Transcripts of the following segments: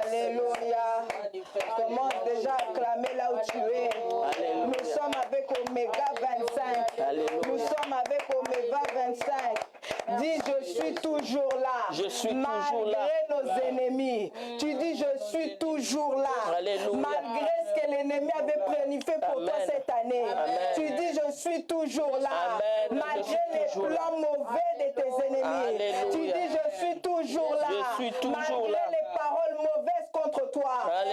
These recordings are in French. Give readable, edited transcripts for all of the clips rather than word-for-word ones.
Alléluia. Commence déjà à clamer là où tu es. Nous sommes avec Oméga 25. Nous sommes avec Oméga 25. Dis, je suis toujours là. Je suis malgré toujours là. nos ennemis. Tu dis, je suis toujours là. Alléluia. Malgré ce que l'ennemi avait planifié pour toi cette année. Amen. Tu dis, je suis toujours là. Amen. Malgré les plans mauvais de tes ennemis. Alléluia. Tu dis, je suis toujours là. Je suis toujours malgré là. les paroles mauvaises contre toi.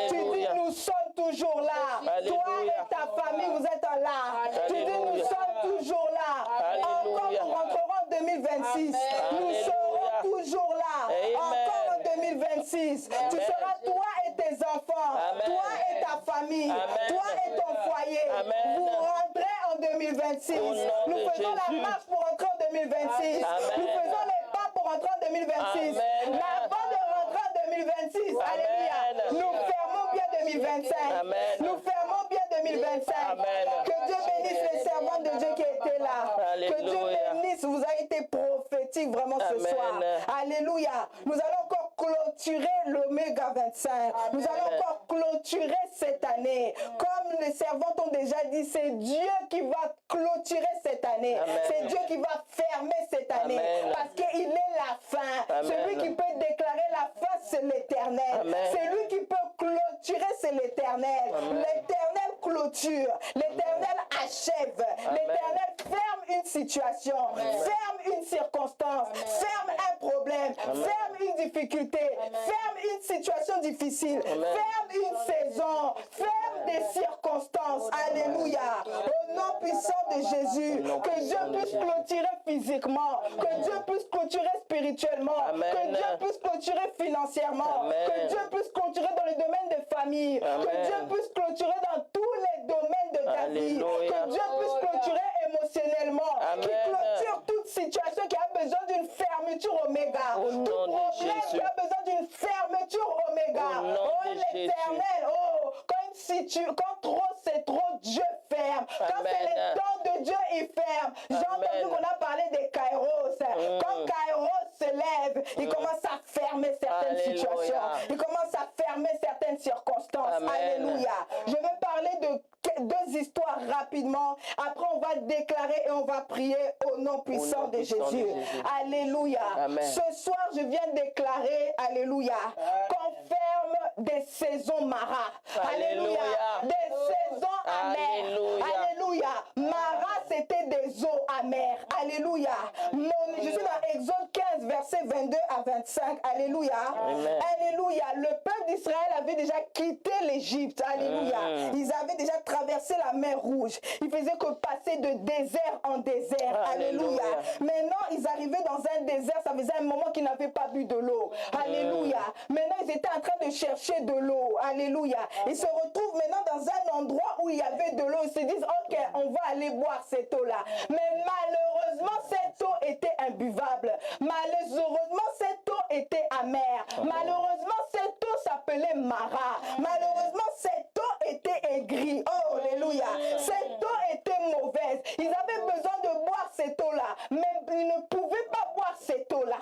Tu dis, Alléluia. nous sommes toujours là. Alléluia. Toi et ta famille, vous êtes là. Tu dis, nous Alléluia. sommes toujours là. Encore Alléluia. nous rentrerons en 2026. Nous Alléluia. serons toujours là. Amen. Encore en 2026. Tu Amen. seras toi et tes enfants. Amen. Toi et ta famille. Amen. Toi et ton foyer. Amen. Vous rentrez en 2026. Au nom Nous de faisons la Jésus. marche pour rentrer en 2026. Amen. Nous faisons les pas pour rentrer en 2026. Amen. Mais avant de rentrer en 2026, Amen. Alléluia, nous fermons bien 2025. Amen. Nous fermons bien 2025. Amen. Que Dieu bénisse les servants de Dieu qui étaient là. Que Dieu Alléluia. bénisse. Vous avez été prophétique vraiment ce Amen. soir. Alléluia. Nous allons encore clôturer l'Oméga 25. Nous allons encore clôturer cette année. Comme les servants ont déjà dit, c'est Dieu qui va clôturer cette année. Amen. C'est Dieu qui va fermer cette année. Amen. Parce qu'il est la fin. Amen. Celui qui peut déclarer la fin, c'est l'Éternel. Amen. C'est lui qui peut clôturer, c'est l'Éternel. L'Éternel clôture. L'Éternel achève. L'Éternel ferme une situation. Ferme une circonstance. Ferme un problème. Ferme une difficulté. Ferme une situation difficile. Ferme une saison. Ferme des circonstances. Alléluia. Au nom puissant de Jésus. Que Dieu puisse clôturer physiquement. Que Dieu puisse clôturer spirituellement. Amen. Que Dieu puisse clôturer financièrement. Amen. Que Dieu puisse clôturer dans le domaine de famille. Amen. Que Dieu puisse clôturer dans tous les domaines de ta vie. Alléluia. Que Dieu puisse clôturer émotionnellement. Amen. Qui clôture toute situation qui a besoin d'une fermeture Oméga. Au Tout nom de problème Jésus. qui a besoin d'une fermeture Oméga. Au nom Oh de l'Éternel. Oh, quand trop c'est trop, Dieu ferme. Quand Amen. c'est le temps de Dieu, il ferme. J'ai entendu qu'on a parlé des Kairos. Quand Kairos se lève, il commence à fermer certaines Alléluia. situations. Il commence à fermer certaines circonstances. Amen. Alléluia. Je vais parler de deux histoires rapidement. Après, on va déclarer et on va prier au nom puissant de Jésus. Alléluia. Amen. Ce soir, je viens déclarer, alléluia, qu'on ferme des saisons Mara. Alléluia. Alléluia. Des saisons amères. Alléluia. Alléluia. Mara, c'était des eaux amères. Alléluia. Je suis dans Exode 15, versets 22 à 25. Alléluia. Amen. Alléluia. Le peuple d'Israël avait déjà quitté l'Égypte. Alléluia. Ils avaient déjà traversé la mer Rouge. Ils faisaient que passer de désert en désert. Alléluia. Maintenant, ils arrivaient dans un désert. Ça faisait un moment qu'ils n'avaient pas bu de l'eau. Alléluia. Maintenant, ils étaient en train de chercher de l'eau. Alléluia. Ils se retrouvent maintenant dans un endroit où il y avait de l'eau. Ils se disent, ok, on va aller boire cette eau-là. Mais malheureusement, cette eau était imbuvable. Malheureusement, cette eau était amère. Malheureusement, cette eau s'appelait Mara. Malheureusement, cette eau était aigrie. Oh, alléluia. Cette eau était mauvaise. Ils avaient besoin de boire cette eau-là. Mais ils ne pouvaient pas boire cette eau-là.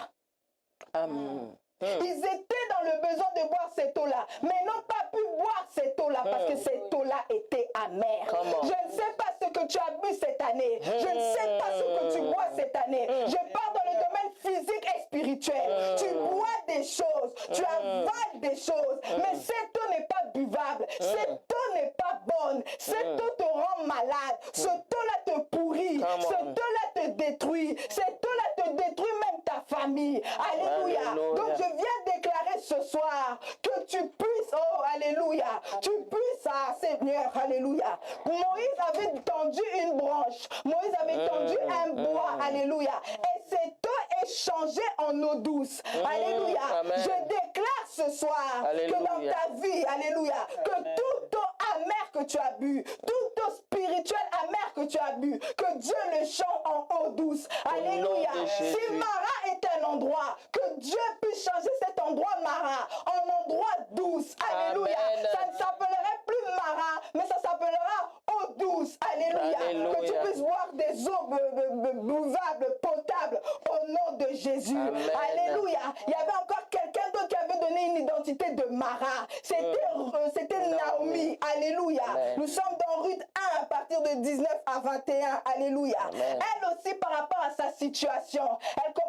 Amen. Ils étaient dans le besoin de boire cette eau-là, mais n'ont pas pu boire cette eau-là parce que cette eau-là était amère. Je ne sais pas ce que tu as bu cette année. Je ne sais pas ce que tu bois cette année. Je parle dans le domaine physique et spirituel. Tu bois des choses, tu avales des choses, mais cette eau n'est pas buvable. Cette eau n'est pas bonne. Cette eau te rend malade. Cette eau-là te pourrit. Cette eau-là te détruit. Cette eau-là te détruit même ta famille. Alléluia. Donc je viens déclarer ce soir que tu puisses, oh alléluia, tu puisses, ah Seigneur, alléluia. Moïse avait tendu une branche, Moïse avait tendu un bois, alléluia, et cette eau est changée en eau douce, alléluia. Je déclare ce soir que dans ta vie, alléluia, que toute eau amère que tu as bu, toute eau spirituelle amère que tu as bu, que Dieu le change en eau douce, alléluia. Si Mara est un endroit, que Dieu puisse changer cet endroit Mara en endroit douce. Alléluia. Ça ne s'appellerait plus Mara, mais ça s'appellera eau douce. Alléluia. Que tu puisses boire des eaux buvables, potables au nom de Jésus. Alléluia. Il y avait encore quelqu'un d'autre qui avait donné une identité l'identité de Mara. C'était Naomi. Alléluia. Nous sommes dans Ruth 1 à partir de 19 à 21. Alléluia. Elle aussi, par rapport à sa situation,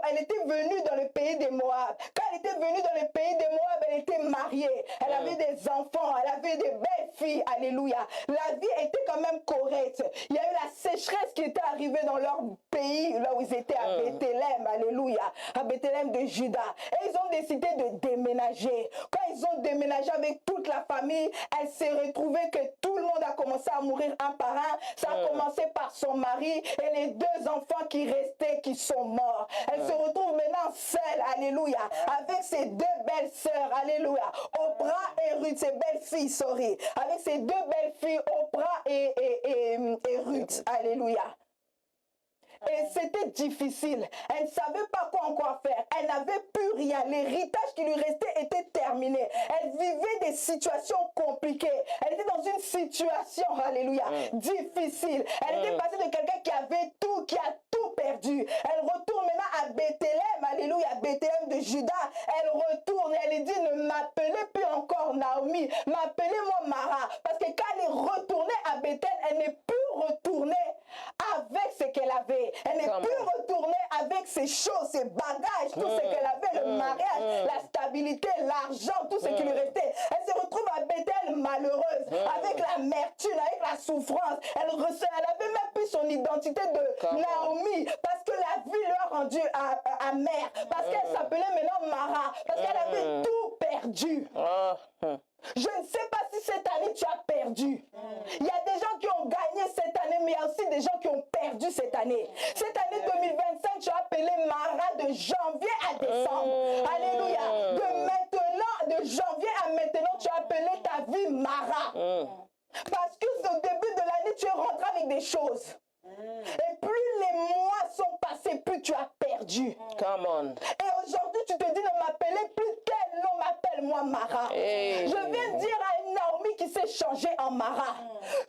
elle était venue dans le pays des Moab. Quand elle était venue dans le pays des Moab, elle était mariée. Elle avait des enfants. Elle avait des belles filles. Alléluia. La vie était quand même correcte. Il y a eu la sécheresse qui était arrivée dans leur pays, là où ils étaient à Bethléem. Alléluia. À Bethléem de Juda. Et ils ont décidé de déménager. Quand ils ont déménagé avec toute la famille, elle s'est retrouvée que tout le monde a commencé à mourir un par un. Ça a commencé par son mari et les 2 enfants qui restaient, qui sont morts. Elle se retrouve maintenant seule, alléluia, avec ses 2 belles sœurs, alléluia, Oprah et Ruth, ses belles filles, sorry, avec ses 2 belles filles, Oprah et Ruth, alléluia. Et c'était difficile. Elle ne savait pas quoi encore faire. Elle n'avait plus rien. L'héritage qui lui restait était terminé. Elle vivait des situations compliquées. Elle était dans une situation, alléluia, difficile. Elle était passée de quelqu'un qui avait tout, qui a tout perdu. Elle retourne maintenant à Bethléem, alléluia, Bethléem de Juda. Elle retourne et elle dit, ne m'appelez plus encore Naomi, m'appelez-moi Mara. Parce que quand elle est retournée à Bethléem, elle n'est plus retournée avec ce qu'elle avait. Elle n'est plus retournée avec ses choses, ses bagages, tout ce qu'elle avait, le mariage, la stabilité, l'argent, tout ce qui lui restait. Elle se retrouve à Bethel malheureuse, avec l'amertume, avec la souffrance. Elle avait même plus son identité de Naomi, parce que la vie lui a rendu amère, parce qu'elle s'appelait maintenant Mara, parce qu'elle avait tout perdu. Je ne sais pas si cette année tu as perdu. Il y a des gens qui ont gagné cette année, mais il y a aussi des gens qui ont perdu cette année. Cette année 2025, tu as appelé Mara de janvier à décembre. Alléluia. De maintenant, de janvier à maintenant, tu as appelé ta vie Mara. Parce que au début de l'année, tu es rentré avec des choses. Et plus les mois sont passés, plus tu as perdu. Come on. Et aujourd'hui, tu te dis, ne m'appelez plus tel nom, m'appelle-moi Mara. Hey. Je viens dire à une Naomi qui s'est changée en Mara,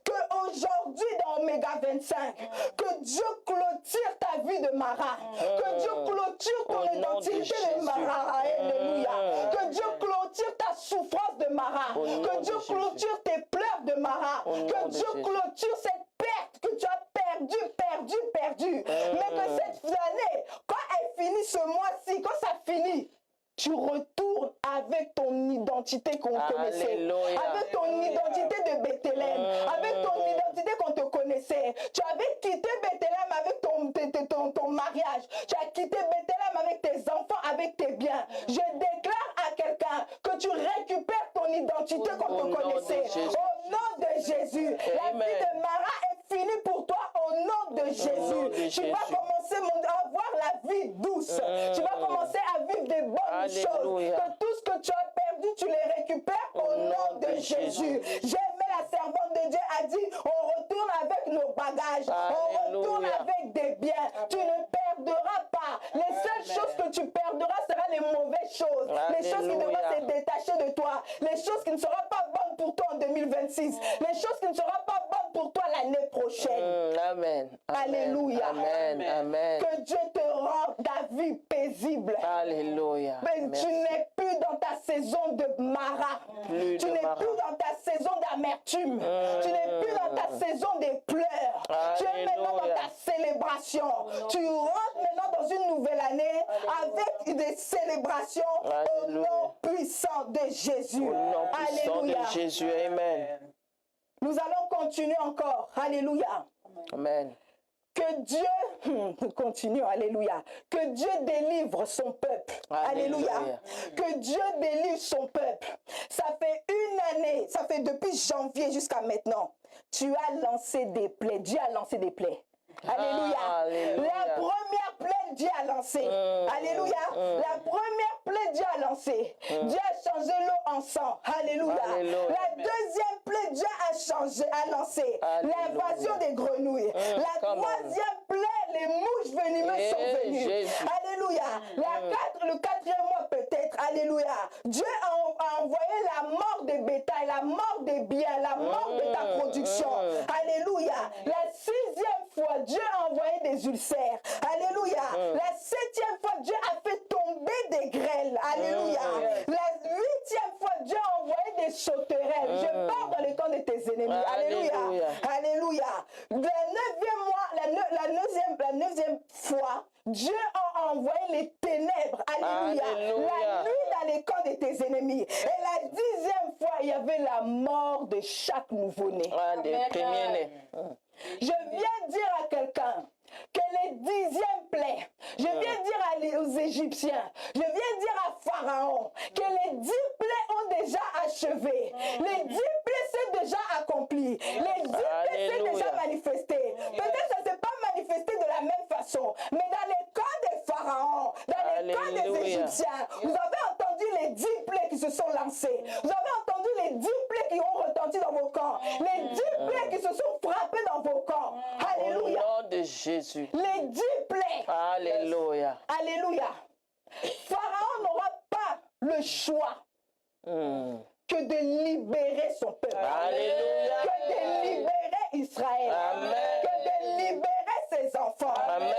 qu'aujourd'hui, dans Oméga 25, que Dieu clôture ta vie de Mara, que Dieu clôture ton identité de Mara. Alléluia. Que Dieu clôture ta souffrance de Mara, que Dieu clôture tes pleurs de Mara, que Dieu clôture cette perte que tu as perdu. Mais que cette année, quand elle finit ce mois-ci, quand ça finit, tu retournes avec ton identité qu'on connaissait, avec ton identité de Bethléem, avec ton identité qu'on te connaissait. Tu avais quitté Bethléem avec ton mariage, tu as quitté Bethléem avec tes enfants, avec tes biens. Je déclare à quelqu'un que tu récupères ton identité qu'on te connaissait. Au nom de Jésus, la vie de Mara est finie pour toi au nom de Jésus. Tu vas commencer à avoir la vie douce. Tu vas commencer à vivre des bonnes choses. Que tout ce que tu as perdu, tu les récupères au nom de Jésus. J'aimais la servante de Dieu a dit, on retourne avec nos bagages. On retourne avec des biens. Tu ne perdras pas. Les seules choses que tu perdras seront les mauvaises choses. Les choses qui devront se détacher de toi. Les choses qui ne seront pas bonnes pour toi en 2026. Les choses qui ne seront pas bonnes pour toi l'année prochaine. Amen. Alléluia. Amen. Amen. Que Dieu te rende ta vie paisible. Alléluia. Mais tu n'es plus dans ta saison de Mara. Tu n'es plus dans ta saison d'amertume. Tu n'es plus dans ta saison des pleurs. Tu es maintenant dans ta célébration. Tu rentres maintenant dans une nouvelle année avec des célébrations au nom puissant de Jésus. Au nom puissant Alléluia. de Jésus. Amen. Nous allons continuer encore. Alléluia. Amen. Que Dieu continue, alléluia. Que Dieu délivre son peuple. Alléluia. Que Dieu délivre son peuple. Ça fait une année, ça fait depuis janvier jusqu'à maintenant. Tu as lancé des plaies. Dieu a lancé des plaies. Alléluia. La première plaie, Dieu a lancé. Alléluia. La première plaie, Dieu a lancé. Dieu a changé l'eau en sang. Alléluia. La deuxième plaie, Dieu a lancé. L'invasion des grenouilles. La troisième plaie, les mouches venimeuses sont venues. Alléluia. Le quatrième mois peut-être. Alléluia. Dieu a envoyé la mort des bétails, la mort des biens, la mort de ta production. Alléluia. La sixième fois, Dieu a envoyé des ulcères. Alléluia. La septième fois, Dieu a fait tomber des grêles. Alléluia. La huitième fois, des sauterelles. Je pars dans le camp de tes ennemis. Alléluia. Alléluia. Le 9e mois, la neuvième fois, Dieu a envoyé les ténèbres. Alléluia. La nuit dans les camps de tes ennemis. Et la 10e fois, il y avait la mort de chaque nouveau-né. Je viens dire à quelqu'un que les 10e plaies, je viens dire aux Égyptiens, je viens dire à Pharaon que les 10 plaies ont déjà achevé. Les 10 plaies sont déjà accomplies. Les 10 plaies sont déjà manifestées. Peut-être que ça ne s'est pas manifesté de la même façon, mais dans les cas des Pharaons, dans les cas des Égyptiens, vous avez entendu les 10 plaies qui se sont lancées. Vous avez entendu les 10 plaies qui ont retenti dans vos camps. Les 10 plaies qui se sont frappées dans vos camps. Alléluia. Au nom de Jésus. Les 10 plaies. Alléluia. Alléluia. Pharaon n'aura pas le choix que de libérer son peuple. Alléluia. Que de libérer Israël. Amen. Que de libérer ses enfants. Amen.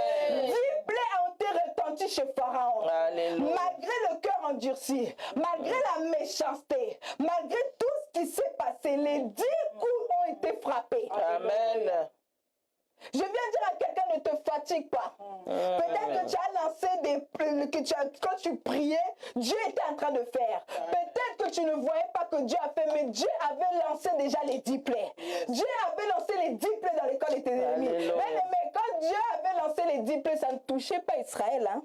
10 plaies ont été retenties chez Pharaon. Alléluia. Malgré le cœur endurci, malgré la méchanceté, malgré tout ce qui s'est passé, les 10 coups ont été frappés. Amen. Je viens dire à quelqu'un, ne te fatigue pas. Peut-être que tu as lancé quand tu priais, Dieu était en train de faire. Peut-être que tu ne voyais pas que Dieu a fait, mais Dieu avait lancé déjà les 10 plaies. Dieu avait lancé les 10 plaies dans l'école de tes ennemis. Mais quand Dieu avait lancé les 10 plaies, ça ne touchait pas Israël. Hein?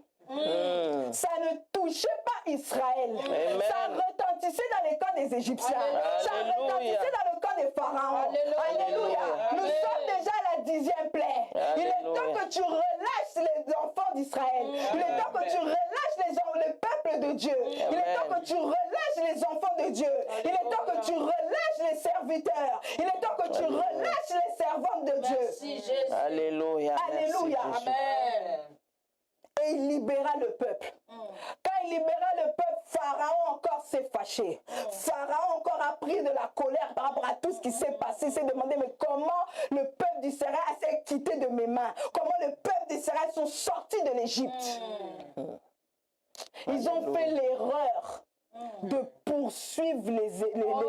Ça ne touchait pas Israël. Amen. Ça retentissait dans les camps des Égyptiens. Ça retentissait dans le camp des Pharaons. Alléluia. Nous sommes déjà à la 10e plaie. Il est temps que tu relâches les enfants d'Israël. Il est temps que tu relâches le peuple de Dieu. Il est temps que tu relâches les enfants de Dieu. Il est temps que tu relâches les serviteurs. Il est temps que tu relâches les servantes de Dieu. Merci Jésus. Alléluia. Alléluia. Amen. Et il libéra le peuple. Quand il libéra le peuple, Pharaon encore s'est fâché. Pharaon encore a pris de la colère par rapport à tout ce qui s'est passé. Il s'est demandé, mais comment le peuple d'Israël s'est quitté de mes mains? Comment le peuple d'Israël sont sortis de l'Égypte? Ils ont fait l'erreur de poursuivre les Israéliens.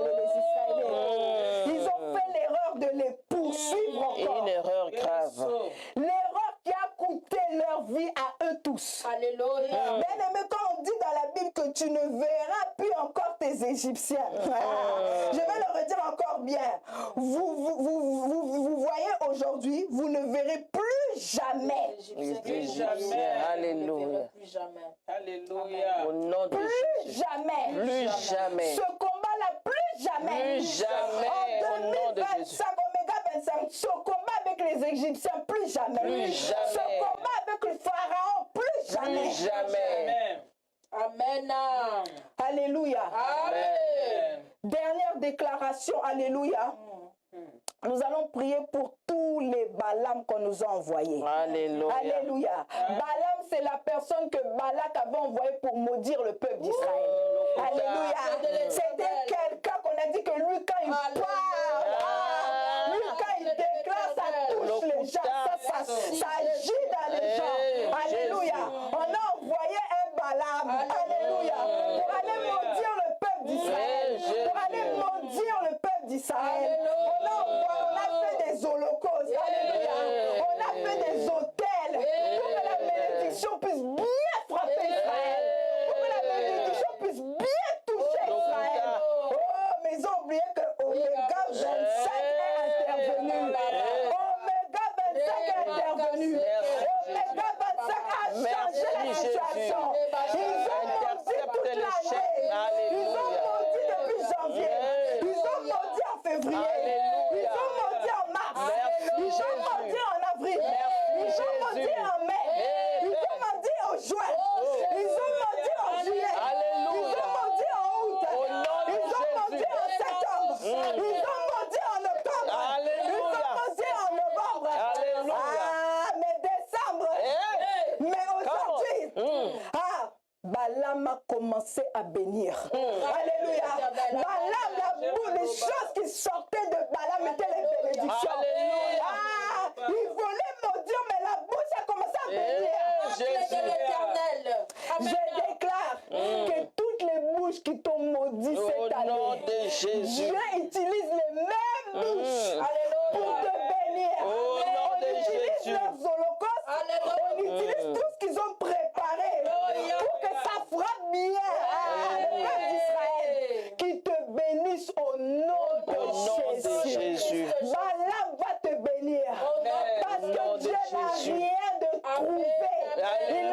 Ils ont fait l'erreur de les poursuivre encore. Une erreur grave. L'erreur qui a coûté leur vie à eux tous. Alléluia. Bien aimé, quand on dit dans la Bible que tu ne verras plus encore tes Égyptiens, je vais le redire encore bien. Vous voyez aujourd'hui, vous ne verrez plus jamais. Plus jamais. Alléluia. Plus jamais. Alléluia. Au nom de Plus Jésus. jamais. Plus jamais. Ce combat-là, plus jamais. Plus jamais. En Au nom de 2025, Oméga 25, ce combat avec les Égyptiens, plus jamais. Plus jamais. Ce combat avec le Pharaon, plus jamais. Plus jamais. Amen. Alléluia. Amen. Dernière déclaration, alléluia. Nous allons prier pour tous les Balaam qu'on nous a envoyés. Alléluia. Alléluia. Balaam, c'est la personne que Balak avait envoyée pour maudire le peuple d'Israël. Alléluia. C'était quelqu'un qu'on a dit que lui, quand il parle, lui, quand il déclare, ça touche les gens, ça agit dans les gens. Alléluia. On a envoyé un Balaam. Alléluia. Pour aller maudire le peuple d'Israël. Pour aller maudire le peuple d'Israël. On a fait des holocaustes. Alléluia. On a fait des autels pour que la bénédiction puisse bien frapper Israël. Pour que la bénédiction puisse bien toucher Israël. Oh, mais ils ont oublié que Oméga 25 est intervenu. Oméga 25 est intervenu. Oméga 25 a changé la situation. Ils ont maudit toute l'année. Ils ont maudit depuis janvier. Ils ont maudit en février. Ils ont maudit en mars. Ils ont maudit en avril. Ils ont maudit en mai. Ils ont maudit en juin. Ils ont maudit en juillet. Ils ont maudit en août. Ils ont maudit en septembre. Ils ont maudit en octobre. Ils ont maudit en novembre. Ah, mais décembre. Mais aujourd'hui, Balaam a commencé à bénir. Alléluia. Balaam, les choses qui sortaient de Balaam étaient les bénédictions. Il voulait maudire, mais la bouche a commencé à bénir. Je déclare que toutes les bouches qui t'ont maudit cette année, de Jésus. Dieu utilise les mêmes bouches pour te bénir. Au nom On de utilise Jésus. leurs holocaustes. On utilise tout ce qu'ils ont préparé pour que ça frappe bien le peuple d'Israël. Qui te bénisse au nom de Jésus. Balaam va te bénir. Parce que Dieu n'a rien de trouvé. Il